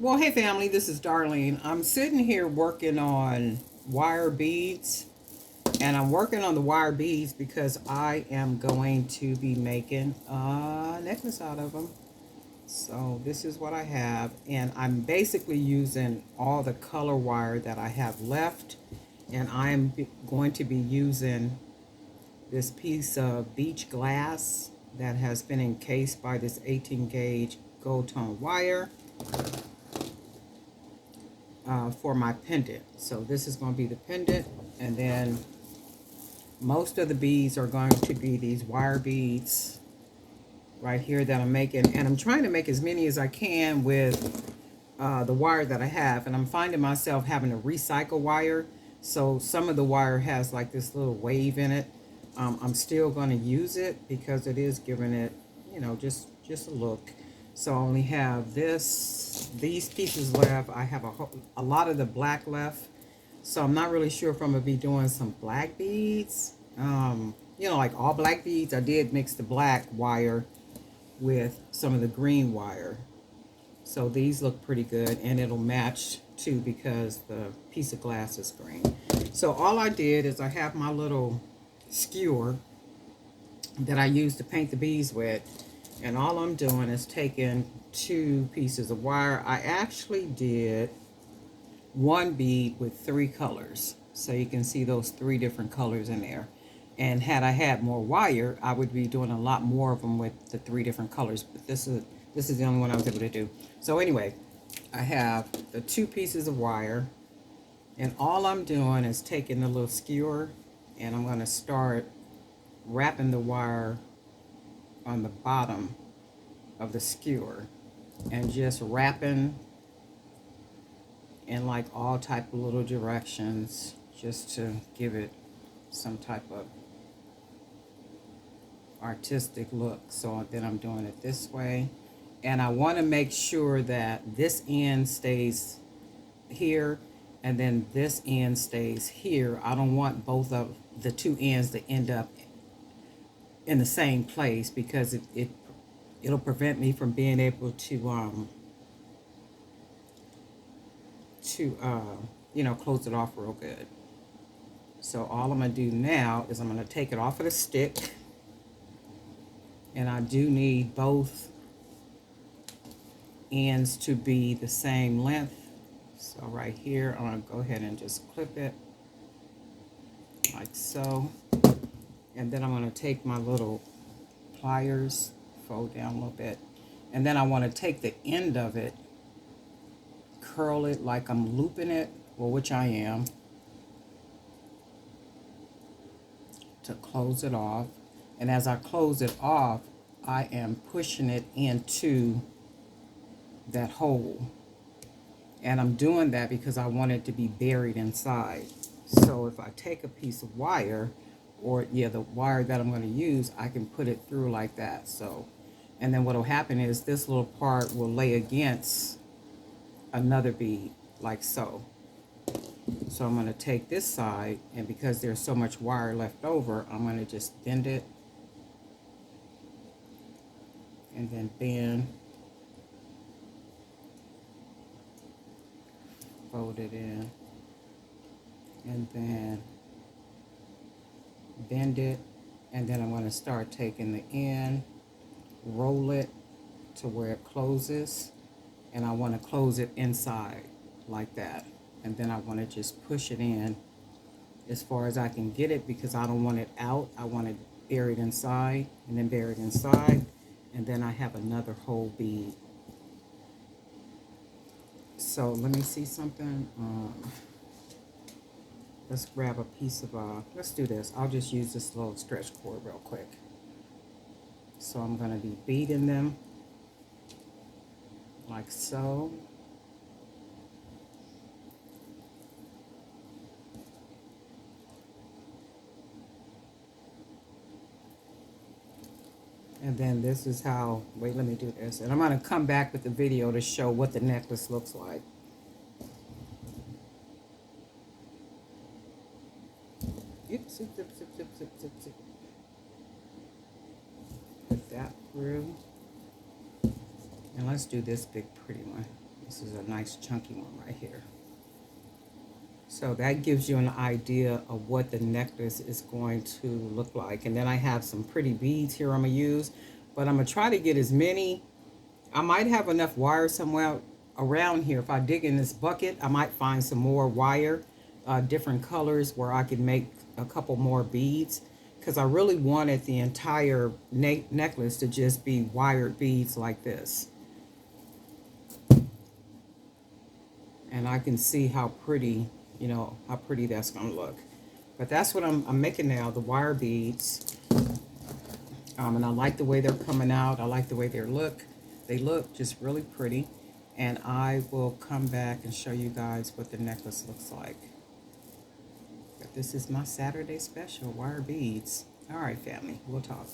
Well, hey family, this is Darlene. I'm sitting here working on wire beads, and I'm working on the wire beads because I am going to be making a necklace out of them. So this is what I have, and I'm basically using all the color wire that I have left, and I'm going to be using this piece of beach glass that has been encased by this 18 gauge gold tone wire for my pendant. So this is going to be the pendant, and then most of the beads are going to be these wire beads right here that I'm making, and I'm trying to make as many as I can with the wire that I have, and I'm finding myself having to recycle wire. So some of the wire has like this little wave in it. I'm still going to use it because it is giving it, just a look. So I only have these pieces left. I have a lot of the black left. So I'm not really sure if I'm going to be doing some black beads. Like all black beads. I did mix the black wire with some of the green wire. So these look pretty good, and it'll match too because the piece of glass is green. So all I did is I have my little skewer that I use to paint the beads with, and all I'm doing is taking two pieces of wire. I actually did one bead with three colors, so you can see those three different colors in there. And had I had more wire, I would be doing a lot more of them with the three different colors, but this is the only one I was able to do. So anyway, I have the two pieces of wire, and all I'm doing is taking the little skewer, and I'm going to start wrapping the wire on the bottom of the skewer, and just wrapping in like all type of little directions just to give it some type of artistic look. So then I'm doing it this way, and I want to make sure that this end stays here and then this end stays here. I don't want both of the two ends to end up in the same place because it'll prevent me from being able to close it off real good. So all I'm going to do now is I'm going to take it off of the stick, and I do need both ends to be the same length. So right here, I'm going to go ahead and just clip it like so. And then I'm going to take my little pliers, fold down a little bit, and then I want to take the end of it, curl it like I'm looping it, well, which I am, to close it off. And as I close it off, I am pushing it into that hole. And I'm doing that because I want it to be buried inside. So if I take a piece of wire, or the wire that I'm going to use, I can put it through like that. So, and then what will happen is this little part will lay against another bead like so. So I'm going to take this side, and because there's so much wire left over, I'm going to just bend it, and then bend, fold it in, and then bend it, and then I'm going to start taking the end, roll it to where it closes, and I want to close it inside like that. And then I want to just push it in as far as I can get it because I don't want it out. I want it buried inside, and then buried inside, and then I have another whole bead. So let me see something. Let's grab a piece of, let's do this. I'll just use this little stretch cord real quick. So I'm going to be beading them like so. And then this is how, wait, let me do this. And I'm going to come back with the video to show what the necklace looks like. Zip, zip, zip, zip, zip, zip, zip, zip. Put that through. And let's do this big pretty one. This is a nice chunky one right here. So that gives you an idea of what the necklace is going to look like. And then I have some pretty beads here I'm going to use. But I'm going to try to get as many. I might have enough wire somewhere around here. If I dig in this bucket, I might find some more wire, different colors where I can make a couple more beads. Because I really wanted the entire necklace to just be wired beads like this. And I can see how pretty, you know, how pretty that's going to look. But that's what I'm making now, the wire beads. And I like the way they're coming out. I like the way they look. They look just really pretty. And I will come back and show you guys what the necklace looks like. But this is my Saturday special, wire beads. All right, family, we'll talk.